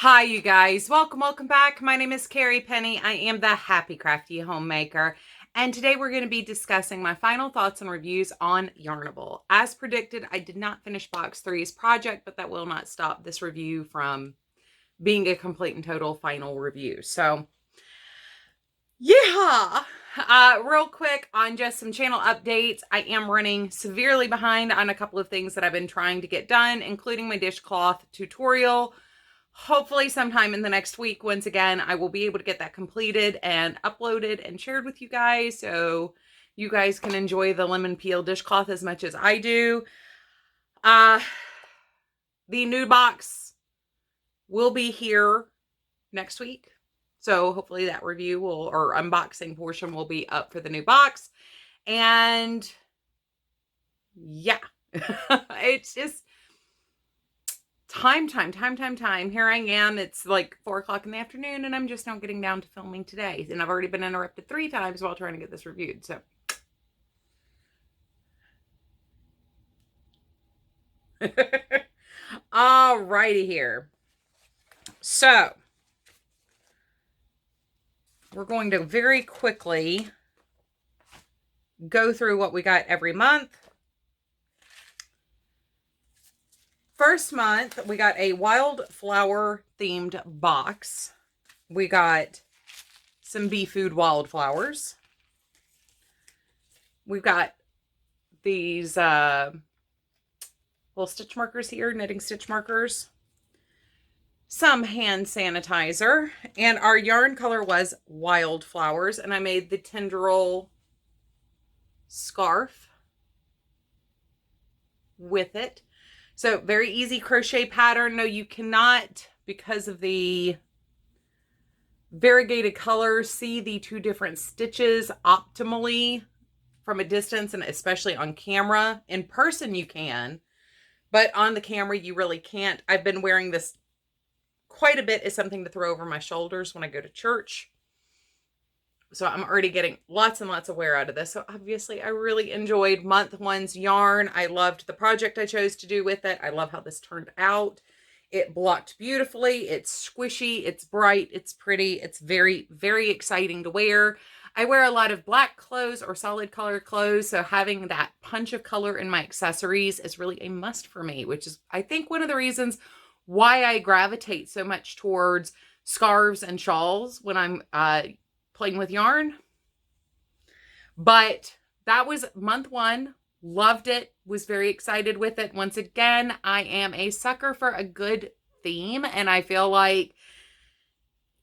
Hi, you guys. Welcome back. My name is Carrie Penny. I am the Happy Crafty Homemaker. And today we're going to be discussing my final thoughts and reviews on Yarnable. As predicted, I did not finish Box 3's project, but that will not stop this review from being a complete and total final review. So, yeah. Real quick on just some channel updates. I am running severely behind on a couple of things that I've been trying to get done, including my dishcloth tutorial. Hopefully sometime in the next week, once again, I will be able to get that completed and uploaded and shared with you guys, so you guys can enjoy the lemon peel dishcloth as much as I do. The new box will be here next week, so hopefully that review or unboxing portion will be up for the new box. And yeah, it's just time. Here I am. It's like 4 o'clock in the afternoon and I'm just now getting down to filming today. And I've already been interrupted 3 times while trying to get this reviewed. So alrighty here. So we're going to very quickly go through what we got every month. First month, we got a wildflower themed box. We got some bee food wildflowers. We've got these little stitch markers here, knitting stitch markers. Some hand sanitizer. And our yarn color was wildflowers. And I made the tendril scarf with it. So very easy crochet pattern. No, you cannot, because of the variegated colors, see the 2 different stitches optimally from a distance, and especially on camera. In person you can, but on the camera you really can't. I've been wearing this quite a bit as something to throw over my shoulders when I go to church. So I'm already getting lots and lots of wear out of this. So obviously I really enjoyed month 1's yarn. I loved the project I chose to do with it. I love how this turned out. It blocked beautifully. It's squishy. It's bright. It's pretty. It's very, very exciting to wear. I wear a lot of black clothes or solid color clothes. So having that punch of color in my accessories is really a must for me, which is, I think, one of the reasons why I gravitate so much towards scarves and shawls when I'm playing with yarn. But that was month 1. Loved it. Was very excited with it. Once again, I am a sucker for a good theme, and I feel like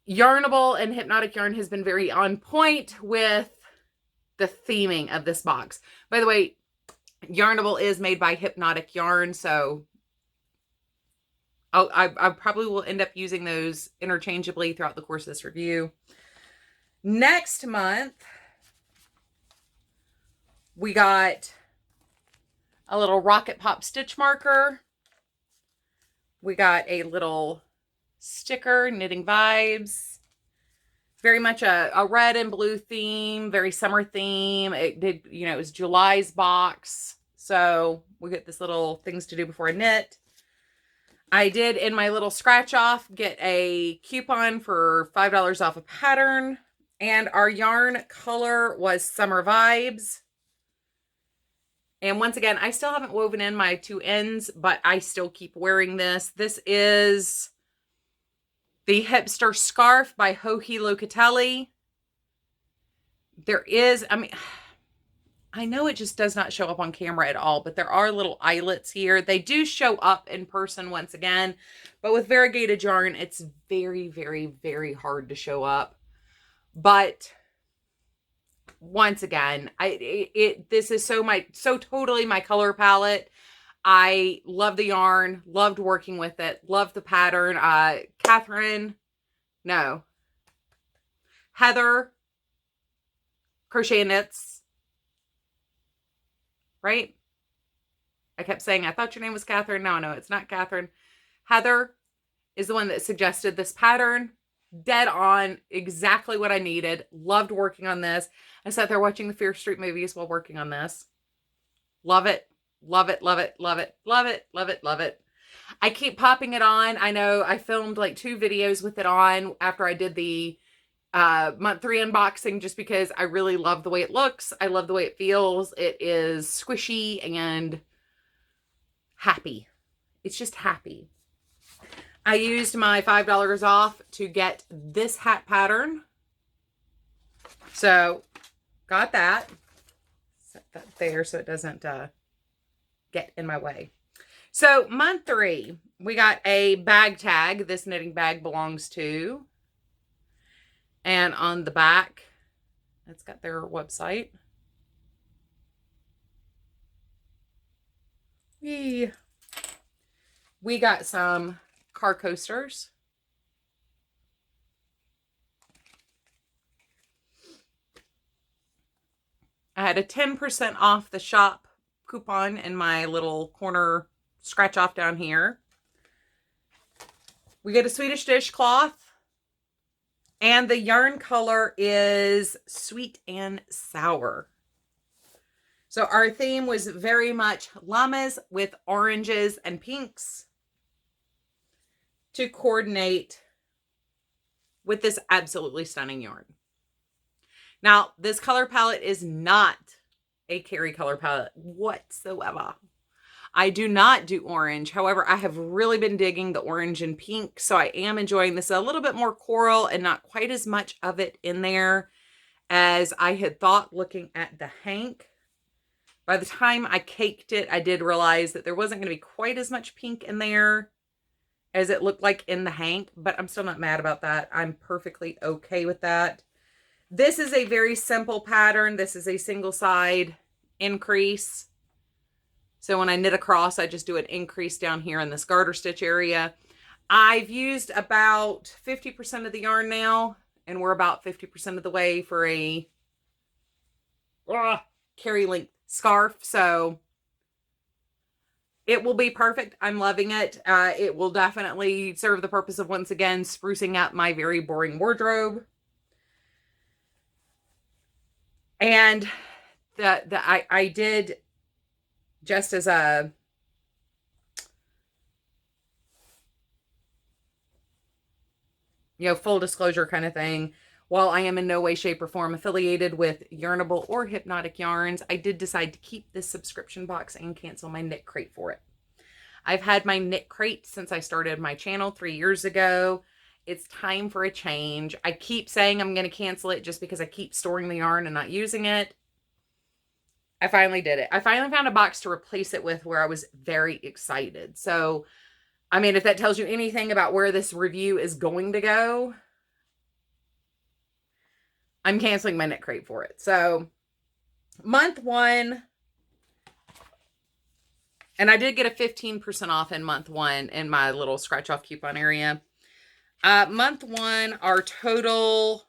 Yarnable and Hypnotic Yarn has been very on point with the theming of this box. By the way, Yarnable is made by Hypnotic Yarn, so I probably will end up using those interchangeably throughout the course of this review. Next month, we got a little Rocket Pop stitch marker. We got a little sticker, Knitting Vibes. Very much a red and blue theme, very summer theme. It did, it was July's box. So we get this little things to do before I knit. I did, in my little scratch off, get a coupon for $5 off a pattern. And our yarn color was Summer Vibes. And once again, I still haven't woven in my 2 ends, but I still keep wearing this. This is the Hipster Scarf by Joji Locatelli. There is, I know it just does not show up on camera at all, but there are little eyelets here. They do show up in person once again, but with variegated yarn, it's very, very, very hard to show up. But once again, this is so totally my color palette. I love the yarn, loved working with it, loved the pattern. Heather Crochet and Knits, right? I kept saying, I thought your name was Catherine. No, it's not Catherine. Heather is the one that suggested this pattern. Dead on, exactly what I needed. Loved working on this. I sat there watching the Fear Street movies while working on this. Love it. Love it, love it, love it, love it, love it, love it. I keep popping it on. I know I filmed like 2 videos with it on after I did the month 3 unboxing, just because I really love the way it looks. I love the way it feels. It is squishy and happy. It's just happy. I used my $5 off to get this hat pattern. So got that. Set that there so it doesn't get in my way. So month 3, we got a bag tag. This knitting bag belongs to. And on the back, it's got their website. We got some car coasters. I had a 10% off the shop coupon in my little corner scratch off down here. We get a Swedish dishcloth. And the yarn color is sweet and sour. So our theme was very much llamas with oranges and pinks to coordinate with this absolutely stunning yarn. Now, this color palette is not a Carrie color palette whatsoever. I do not do orange. However, I have really been digging the orange and pink, so I am enjoying this. A little bit more coral and not quite as much of it in there as I had thought looking at the hank. By the time I caked it, I did realize that there wasn't going to be quite as much pink in there as it looked like in the hank, but I'm still not mad about that. I'm perfectly okay with that. This is a very simple pattern. This is a single side increase. So when I knit across, I just do an increase down here in this garter stitch area. I've used about 50% of the yarn now, and we're about 50% of the way for a Carrie length scarf. So it will be perfect. I'm loving it. It will definitely serve the purpose of, once again, sprucing up my very boring wardrobe. And I did, just as a full disclosure kind of thing, while I am in no way, shape, or form affiliated with Yarnable or Hypnotic Yarns, I did decide to keep this subscription box and cancel my knit crate for it. I've had my knit crate since I started my channel 3 years ago. It's time for a change. I keep saying I'm going to cancel it just because I keep storing the yarn and not using it. I finally did it. I finally found a box to replace it with where I was very excited. So, I mean, if that tells you anything about where this review is going to go, I'm canceling my knit crate for it. So, month 1, and I did get a 15% off in month 1 in my little scratch off coupon area. Month 1, our total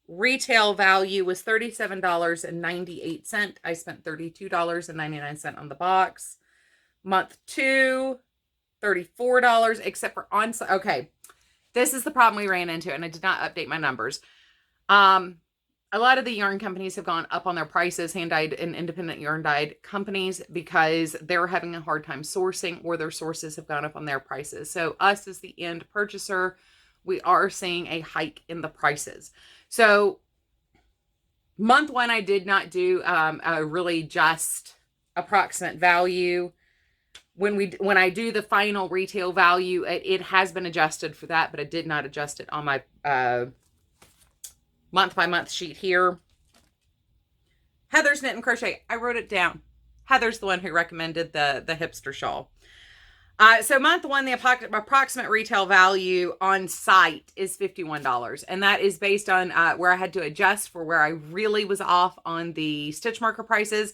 retail value was $37.98. I spent $32.99 on the box. Month 2, $34, except for on. Okay, this is the problem we ran into, and I did not update my numbers. A lot of the yarn companies have gone up on their prices, hand-dyed and independent yarn-dyed companies, because they're having a hard time sourcing, or their sources have gone up on their prices. So us as the end purchaser, we are seeing a hike in the prices. So month 1, I did not do a really just approximate value. When I do the final retail value, it has been adjusted for that, but I did not adjust it on my month by month sheet here. Heather's Knit and Crochet. I wrote it down. Heather's the one who recommended the hipster shawl. So month 1, the approximate retail value on site is $51. And that is based on where I had to adjust for where I really was off on the stitch marker prices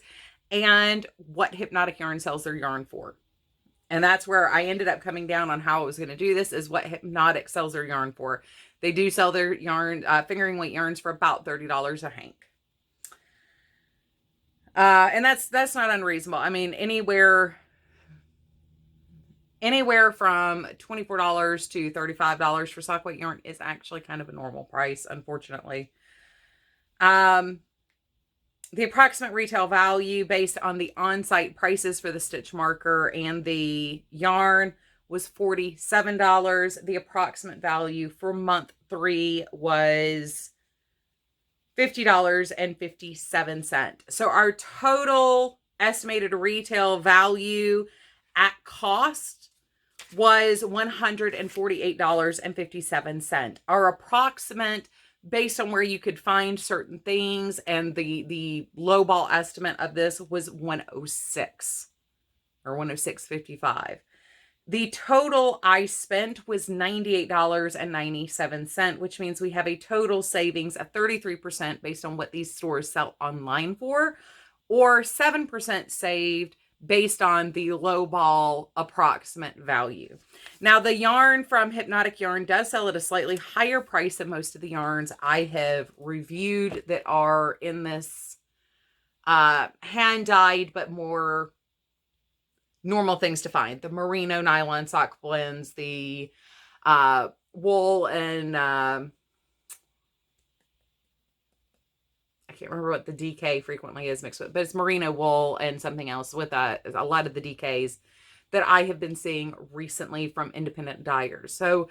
and what Hypnotic Yarn sells their yarn for. And that's where I ended up coming down on how I was going to do this, is what Hypnotic sells their yarn for. They do sell their yarn, fingering weight yarns, for about $30 a hank. And that's not unreasonable. I mean, anywhere from $24 to $35 for sock weight yarn is actually kind of a normal price, unfortunately. The approximate retail value based on the on-site prices for the stitch marker and the yarn was $47. The approximate value for month 3 was $50.57. So our total estimated retail value at cost was $148.57. Our approximate, based on where you could find certain things, and the lowball estimate of this was 106 or 106.55. The total I spent was $98.97, which means we have a total savings of 33% based on what these stores sell online for, or 7% saved based on the lowball approximate value. Now, the yarn from Hypnotic Yarn does sell at a slightly higher price than most of the yarns I have reviewed that are in this hand-dyed but more normal things to find. The Merino nylon sock blends, the wool and I can't remember what the DK frequently is mixed with, but it's merino wool and something else with a lot of the DKs that I have been seeing recently from independent dyers. So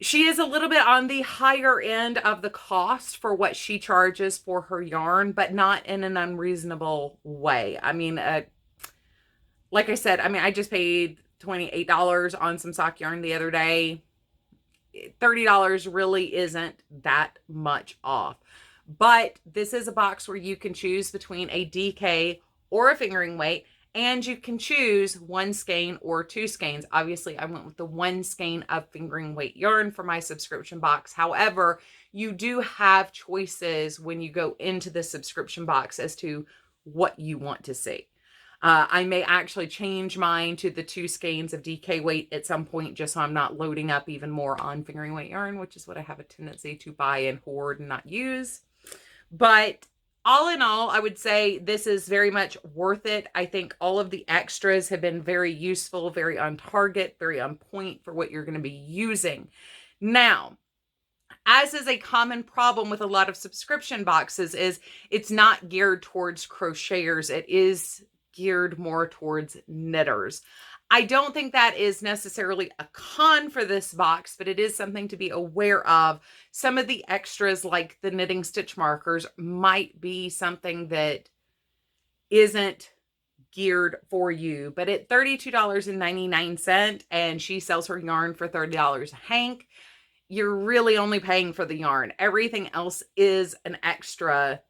she is a little bit on the higher end of the cost for what she charges for her yarn, but not in an unreasonable way. I mean, like I said, I just paid $28 on some sock yarn the other day. $30 really isn't that much off. But this is a box where you can choose between a DK or a fingering weight, and you can choose 1 skein or 2 skeins. Obviously, I went with the 1 skein of fingering weight yarn for my subscription box. However, you do have choices when you go into the subscription box as to what you want to see. I may actually change mine to the 2 skeins of DK weight at some point, just so I'm not loading up even more on fingering weight yarn, which is what I have a tendency to buy and hoard and not use. But all in all, I would say this is very much worth it. I think all of the extras have been very useful, very on target, very on point for what you're going to be using. Now, as is a common problem with a lot of subscription boxes, is it's not geared towards crocheters. It is geared more towards knitters. I don't think that is necessarily a con for this box, but it is something to be aware of. Some of the extras, like the knitting stitch markers, might be something that isn't geared for you. But at $32.99, and she sells her yarn for $30 a hank, you're really only paying for the yarn. Everything else is an extra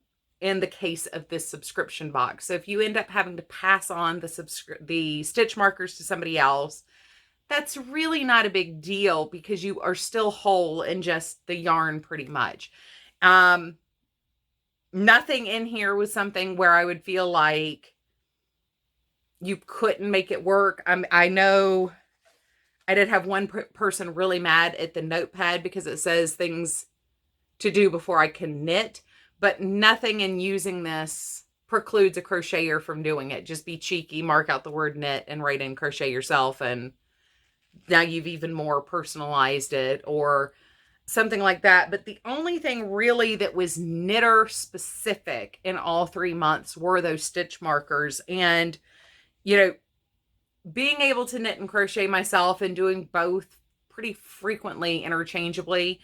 in the case of this subscription box. So if you end up having to pass on the stitch markers to somebody else, that's really not a big deal, because you are still whole in just the yarn pretty much. Nothing in here was something where I would feel like you couldn't make it work. I know I did have one person really mad at the notepad because it says things to do before I can knit. But nothing in using this precludes a crocheter from doing it. Just be cheeky, mark out the word knit, and write in crochet yourself. And now you've even more personalized it or something like that. But the only thing really that was knitter specific in all 3 months were those stitch markers. And, you know, being able to knit and crochet myself and doing both pretty frequently interchangeably,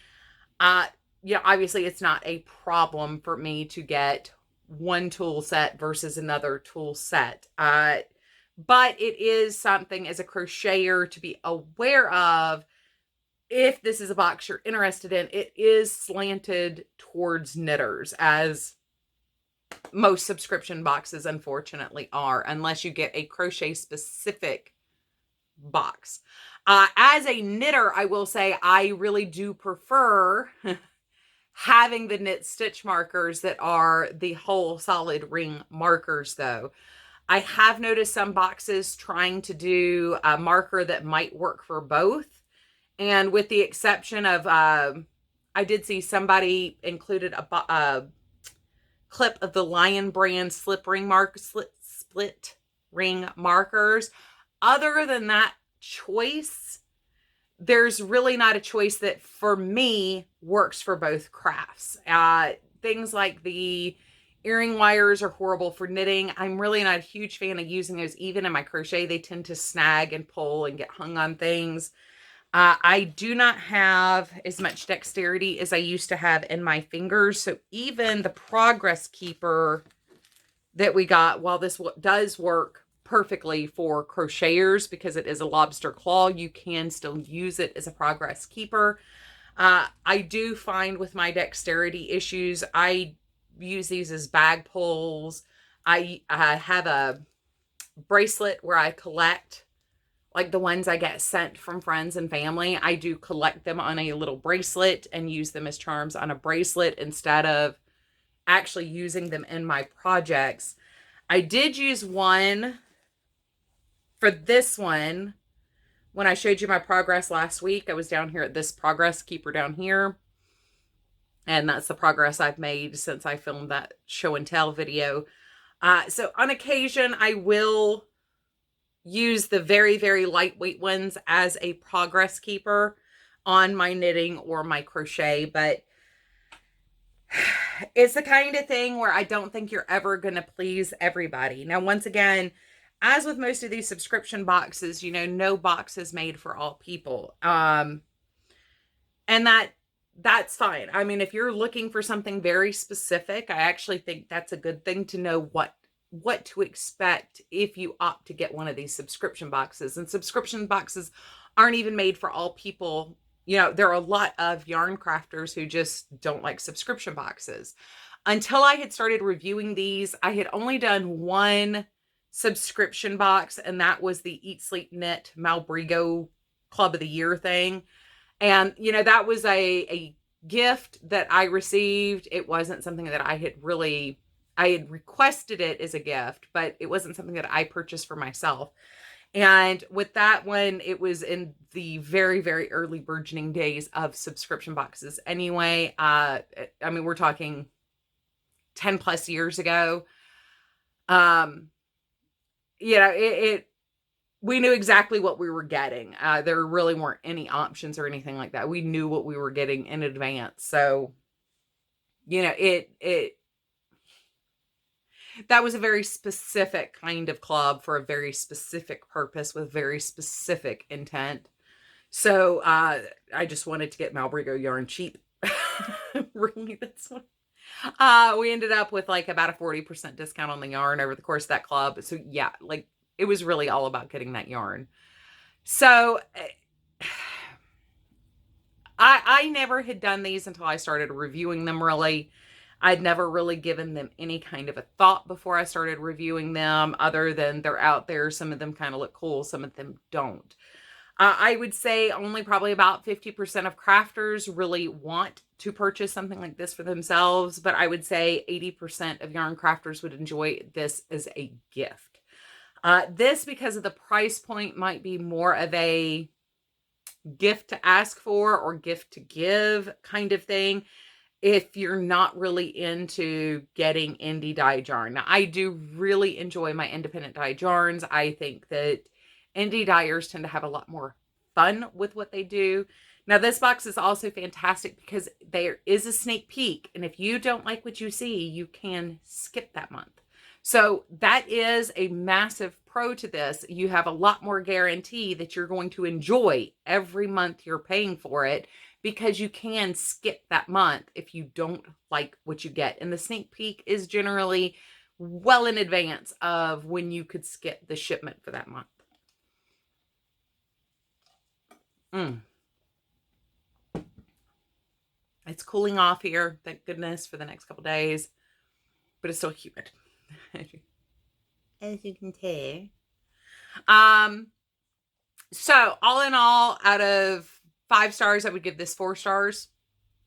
obviously it's not a problem for me to get one tool set versus another tool set. But it is something as a crocheter to be aware of. If this is a box you're interested in, it is slanted towards knitters, as most subscription boxes unfortunately are, unless you get a crochet specific box. As a knitter, I will say I really do prefer having the knit stitch markers that are the whole solid ring markers, though. I have noticed some boxes trying to do a marker that might work for both. And with the exception of, I did see somebody included a clip of the Lion brand split ring markers. Other than that choice, there's really not a choice that for me works for both crafts. Things like the Earring wires are horrible for knitting. I'm really not a huge fan of using those even in my crochet. They tend to snag and pull and get hung on things. I do not have as much dexterity as I used to have in my fingers. So even the Progress Keeper that we got, while this does work perfectly for crocheters because it is a lobster claw, you can still use it as a Progress Keeper. I do find with my dexterity issues, I use these as bag pulls. I have a bracelet where I collect like the ones I get sent from friends and family. I do collect them on a little bracelet and use them as charms on a bracelet instead of actually using them in my projects. I did use one for this one when I showed you my progress last week. I was down here at this Progress Keeper down here. And that's the progress I've made since I filmed that show and tell video. So on occasion, I will use the very, very lightweight ones as a Progress Keeper on my knitting or my crochet. But it's the kind of thing where I don't think you're ever going to please everybody. Now, once again, as with most of these subscription boxes, you know, no box is made for all people. And that's fine. I mean, if you're looking for something very specific, I actually think that's a good thing to know what to expect if you opt to get one of these subscription boxes. And subscription boxes aren't even made for all people. You know, there are a lot of yarn crafters who just don't like subscription boxes. Until I had started reviewing these, I had only done one subscription box, and that was the Eat, Sleep, Knit Malbrigo Club of the Year thing. And, you know, that was a gift that I received. It wasn't something that I had requested it as a gift, but it wasn't something that I purchased for myself. And with that one, it was in the very, very early burgeoning days of subscription boxes. Anyway, I mean, we're talking 10 plus years ago. You know, we knew exactly what we were getting. There really weren't any options or anything like that. We knew what we were getting in advance. So, you know, that was a very specific kind of club for a very specific purpose with very specific intent. So, I just wanted to get Malbrigo yarn cheap. Really, that's what. We ended up with like about a 40% discount on the yarn over the course of that club. So yeah, like it was really all about getting that yarn. So I never had done these until I started reviewing them really. I'd never really given them any kind of a thought before I started reviewing them, other than they're out there. Some of them kind of look cool. Some of them don't. I would say only probably about 50% of crafters really want to purchase something like this for themselves, but I would say 80% of yarn crafters would enjoy this as a gift. This, because of the price point, might be more of a gift to ask for or gift to give kind of thing if you're not really into getting indie dyed yarn. Now, I do really enjoy my independent dyed yarns. I think that indie dyers tend to have a lot more fun with what they do. Now, this box is also fantastic because there is a sneak peek. And if you don't like what you see, you can skip that month. So that is a massive pro to this. You have a lot more guarantee that you're going to enjoy every month you're paying for it, because you can skip that month if you don't like what you get. And the sneak peek is generally well in advance of when you could skip the shipment for that month. It's cooling off here, thank goodness, for the next couple days, but it's still humid, as you can tell. So all in all, out of 5 stars, I would give this 4 stars,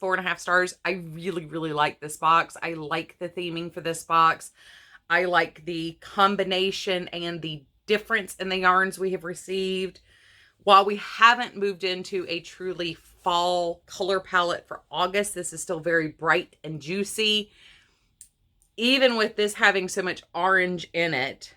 4.5 stars. I really, really like this box. I like the theming for this box. I like the combination and the difference in the yarns we have received. While we haven't moved into a truly fall color palette for August, this is still very bright and juicy. Even with this having so much orange in it,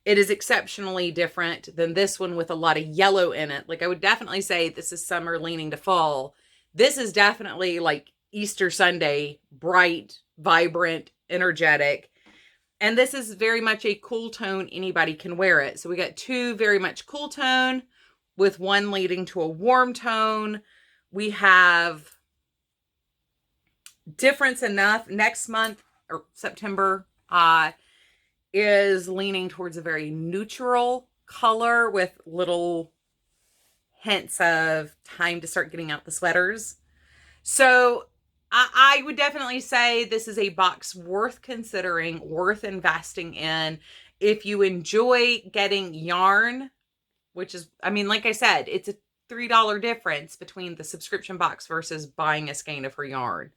it is exceptionally different than this one with a lot of yellow in it. Like, I would definitely say this is summer leaning to fall. This is definitely like Easter Sunday, bright, vibrant energetic. And this is very much a cool tone. Anybody can wear it. So we got 2 very much cool tone with 1 leading to a warm tone. We have difference enough. Next month, or September, is leaning towards a very neutral color with little hints of time to start getting out the sweaters. So I would definitely say this is a box worth considering, worth investing in. If you enjoy getting yarn, which is, I mean, like I said, it's a $3 difference between the subscription box versus buying a skein of her yarn.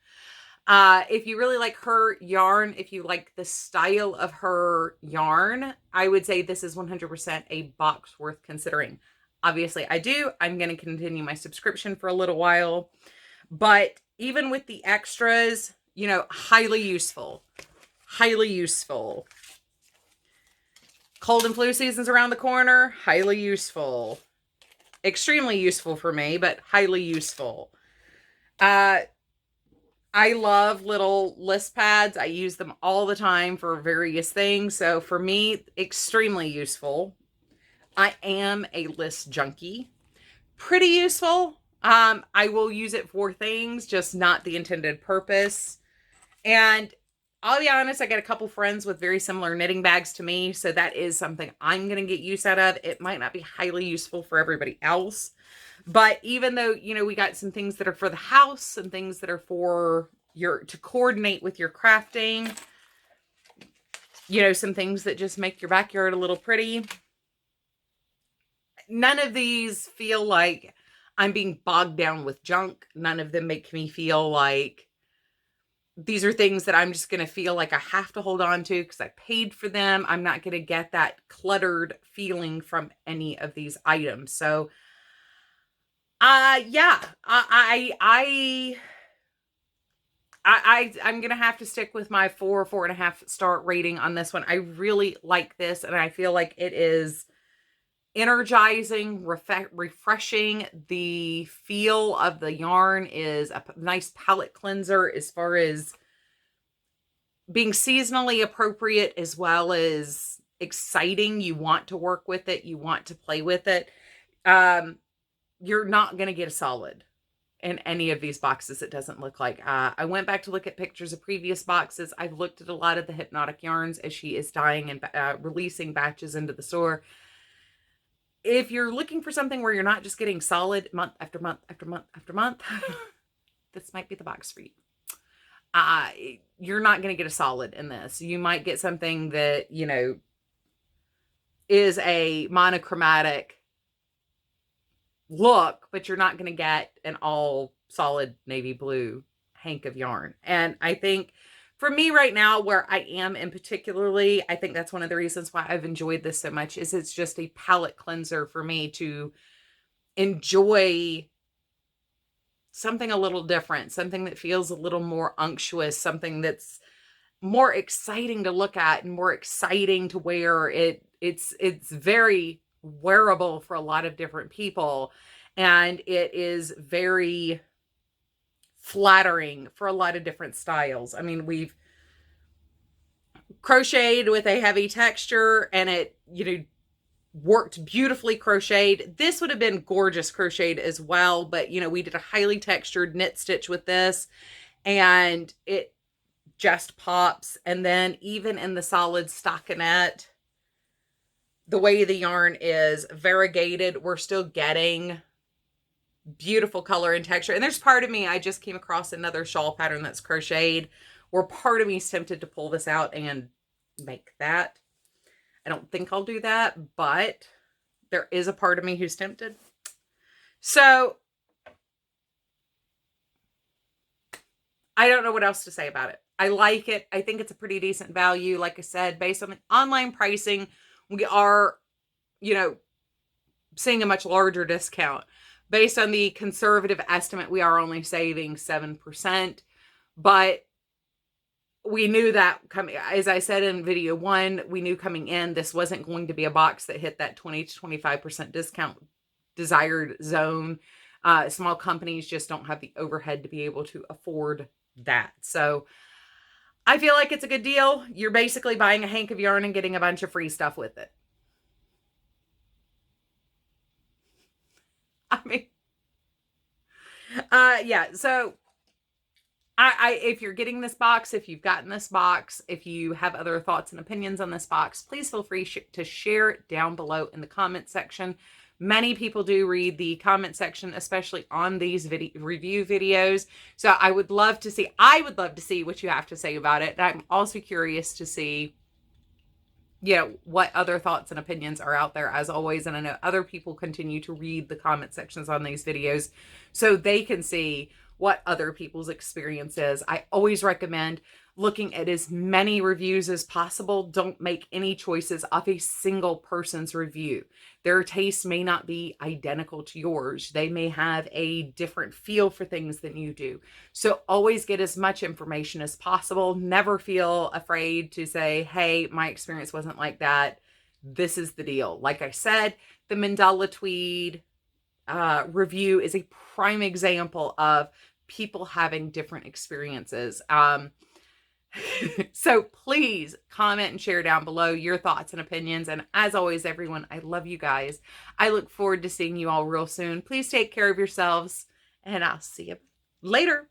If you really like her yarn, if you like the style of her yarn, I would say this is 100% a box worth considering. Obviously, I do. I'm going to continue my subscription for a little while. But even with the extras, you know, highly useful. Highly useful. Cold and flu season's around the corner. Highly useful. Extremely useful for me, but highly useful. I love little list pads. I use them all the time for various things. So for me, extremely useful. I am a list junkie. Pretty useful. I will use it for things, just not the intended purpose. And I'll be honest, I got a couple friends with very similar knitting bags to me. So that is something I'm going to get use out of. It might not be highly useful for everybody else. But even though, you know, we got some things that are for the house and things that are for to coordinate with your crafting, you know, some things that just make your backyard a little pretty. None of these feel like I'm being bogged down with junk. None of them make me feel like these are things that I'm just going to feel like I have to hold on to because I paid for them. I'm not going to get that cluttered feeling from any of these items. So, yeah, I'm going to have to stick with my 4.5 star rating on this one. I really like this, and I feel like it is energizing, refreshing. The feel of the yarn is a nice palette cleanser as far as being seasonally appropriate as well as exciting. You want to work with it. You want to play with it. You're not going to get a solid in any of these boxes. It doesn't look like. I went back to look at pictures of previous boxes. I've looked at a lot of the Hypnotic yarns as she is dying and releasing batches into the store. If you're looking for something where you're not just getting solid month after month after month after month, this might be the box for you. You're not going to get a solid in this. You might get something that, you know, is a monochromatic look, but you're not going to get an all solid navy blue hank of yarn. And I think for me right now, where I am in particularly, I think that's one of the reasons why I've enjoyed this so much, is it's just a palette cleanser for me to enjoy something a little different, something that feels a little more unctuous, something that's more exciting to look at and more exciting to wear. It's very wearable for a lot of different people, and it is very flattering for a lot of different styles. I mean, we've crocheted with a heavy texture, and it, you know, worked beautifully crocheted. This would have been gorgeous crocheted as well, but, you know, we did a highly textured knit stitch with this, and it just pops. And then even in the solid stockinette, the way the yarn is variegated, we're still getting beautiful color and texture. And there's part of me, I just came across another shawl pattern that's crocheted, where part of me is tempted to pull this out and make that. I don't think I'll do that, but there is a part of me who's tempted. So I don't know what else to say about it. I like it. I think it's a pretty decent value. Like I said, based on the online pricing, we are, you know, seeing a much larger discount. Based on the conservative estimate, we are only saving 7%. But we knew that coming, as I said in video 1, we knew coming in, this wasn't going to be a box that hit that 20 to 25% discount desired zone. Small companies just don't have the overhead to be able to afford that. So I feel like it's a good deal. You're basically buying a hank of yarn and getting a bunch of free stuff with it. I mean, yeah, so if you're getting this box, if you've gotten this box, if you have other thoughts and opinions on this box, please feel free to share it down below in the comment section. Many people do read the comment section, especially on these review videos. So I would love to see what you have to say about it. And I'm also curious to see, what other thoughts and opinions are out there, as always. And I know other people continue to read the comment sections on these videos so they can see what other people's experience is. I always recommend looking at as many reviews as possible. Don't make any choices off a single person's review. Their taste may not be identical to yours. They may have a different feel for things than you do. So always get as much information as possible. Never feel afraid to say, hey, my experience wasn't like that. This is the deal. Like I said, the Mandala Tweed review is a prime example of people having different experiences. So please comment and share down below your thoughts and opinions. And as always, everyone, I love you guys. I look forward to seeing you all real soon. Please take care of yourselves, and I'll see you later.